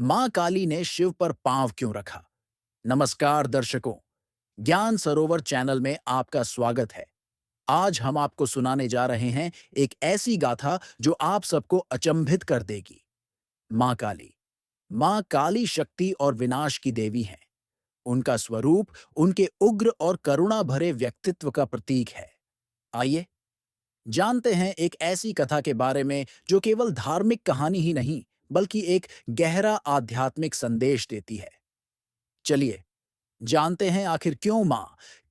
मां काली ने शिव पर पांव क्यों रखा? नमस्कार दर्शकों, ज्ञान सरोवर चैनल में आपका स्वागत है। आज हम आपको सुनाने जा रहे हैं एक ऐसी गाथा जो आप सबको अचंभित कर देगी। मां काली। मां काली शक्ति और विनाश की देवी हैं। उनका स्वरूप उनके उग्र और करुणा भरे व्यक्तित्व का प्रतीक है। आइए जानते हैं एक ऐसी कथा के बारे में जो केवल धार्मिक कहानी ही नहीं, बल्कि एक गहरा आध्यात्मिक संदेश देती है। चलिए जानते हैं आखिर क्यों मां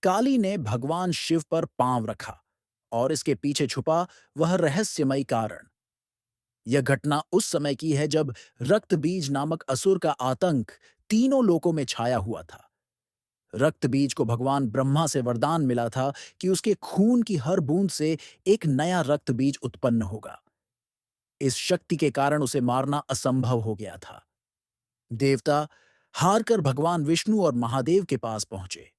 काली ने भगवान शिव पर पांव रखा और इसके पीछे छुपा वह रहस्यमयी कारण। यह घटना उस समय की है जब रक्त बीज नामक असुर का आतंक तीनों लोकों में छाया हुआ था। रक्त बीज को भगवान ब्रह्मा से वरदान मिला था कि उसके खून की हर बूंद से एक नया रक्त बीज उत्पन्न होगा। इस शक्ति के कारण उसे मारना असंभव हो गया था। देवता हारकर भगवान विष्णु और महादेव के पास पहुंचे।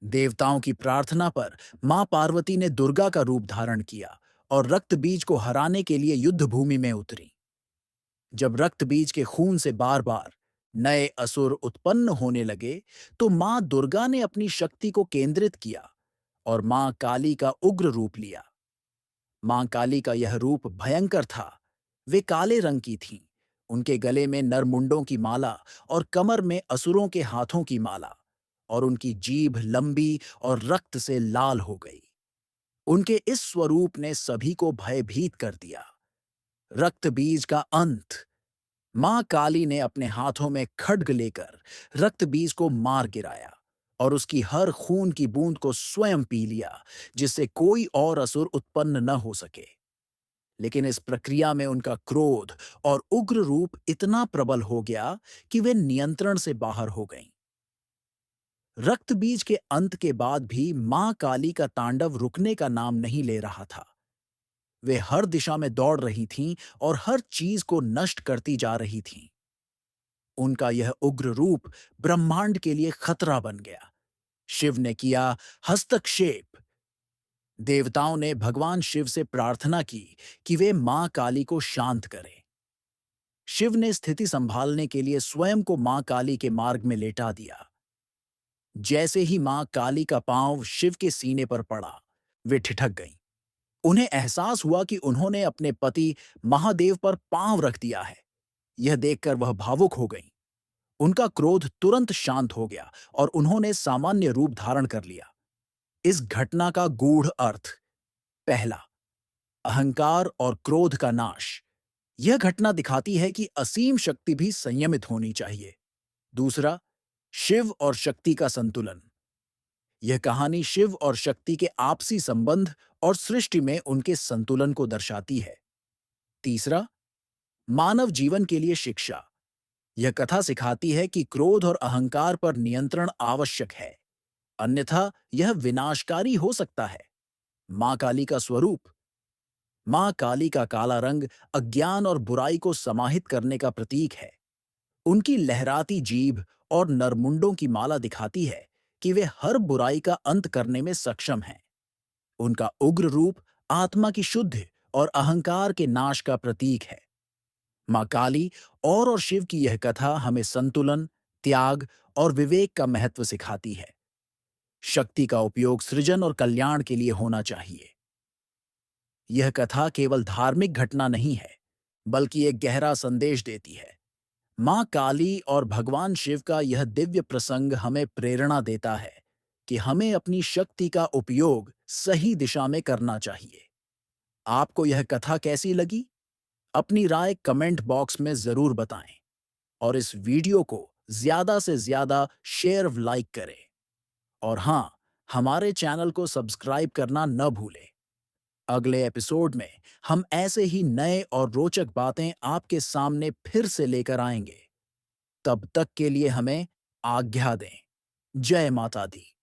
देवताओं की प्रार्थना पर मां पार्वती ने दुर्गा का रूप धारण किया और रक्त बीज को हराने के लिए युद्ध भूमि में उतरी। जब रक्त बीज के खून से बार बार नए असुर उत्पन्न होने लगे, तो मां दुर्गा ने अपनी शक्ति को केंद्रित किया और मां काली का उग्र रूप लिया। मां काली का यह रूप भयंकर था। वे काले रंग की थीं। उनके गले में नरमुंडों की माला और कमर में असुरों के हाथों की माला, और उनकी जीभ लंबी और रक्त से लाल हो गई। उनके इस स्वरूप ने सभी को भयभीत कर दिया। रक्त बीज का अंत। मां काली ने अपने हाथों में खड्ग लेकर रक्त बीज को मार गिराया और उसकी हर खून की बूंद को स्वयं पी लिया, जिससे कोई और असुर उत्पन्न न हो सके। लेकिन इस प्रक्रिया में उनका क्रोध और उग्र रूप इतना प्रबल हो गया कि वे नियंत्रण से बाहर हो गईं। रक्त बीज के अंत के बाद भी मां काली का तांडव रुकने का नाम नहीं ले रहा था। वे हर दिशा में दौड़ रही थीं और हर चीज को नष्ट करती जा रही थीं। उनका यह उग्र रूप ब्रह्मांड के लिए खतरा बन गया। शिव ने किया हस्तक्षेप। देवताओं ने भगवान शिव से प्रार्थना की कि वे मां काली को शांत करें। शिव ने स्थिति संभालने के लिए स्वयं को मां काली के मार्ग में लेटा दिया। जैसे ही मां काली का पांव शिव के सीने पर पड़ा, वे ठिठक गईं। उन्हें एहसास हुआ कि उन्होंने अपने पति महादेव पर पांव रख दिया है। यह देखकर वह भावुक हो गईं। उनका क्रोध तुरंत शांत हो गया और उन्होंने सामान्य रूप धारण कर लिया। इस घटना का गूढ़ अर्थ। पहला, अहंकार और क्रोध का नाश। यह घटना दिखाती है कि असीम शक्ति भी संयमित होनी चाहिए। दूसरा, शिव और शक्ति का संतुलन। यह कहानी शिव और शक्ति के आपसी संबंध और सृष्टि में उनके संतुलन को दर्शाती है। तीसरा, मानव जीवन के लिए शिक्षा। यह कथा सिखाती है कि क्रोध और अहंकार पर नियंत्रण आवश्यक है, अन्यथा यह विनाशकारी हो सकता है। मां काली का स्वरूप। मां काली का काला रंग अज्ञान और बुराई को समाहित करने का प्रतीक है। उनकी लहराती जीभ और नरमुंडों की माला दिखाती है कि वे हर बुराई का अंत करने में सक्षम हैं। उनका उग्र रूप आत्मा की शुद्धि और अहंकार के नाश का प्रतीक है। मां काली और शिव की यह कथा हमें संतुलन, त्याग और विवेक का महत्व सिखाती है। शक्ति का उपयोग सृजन और कल्याण के लिए होना चाहिए। यह कथा केवल धार्मिक घटना नहीं है, बल्कि एक गहरा संदेश देती है। मां काली और भगवान शिव का यह दिव्य प्रसंग हमें प्रेरणा देता है कि हमें अपनी शक्ति का उपयोग सही दिशा में करना चाहिए। आपको यह कथा कैसी लगी? अपनी राय कमेंट बॉक्स में जरूर बताएं और इस वीडियो को ज्यादा से ज्यादा शेयर व लाइक करें। और हाँ, हमारे चैनल को सब्सक्राइब करना न भूलें। अगले एपिसोड में हम ऐसे ही नए और रोचक बातें आपके सामने फिर से लेकर आएंगे। तब तक के लिए हमें आज्ञा दें। जय माता दी।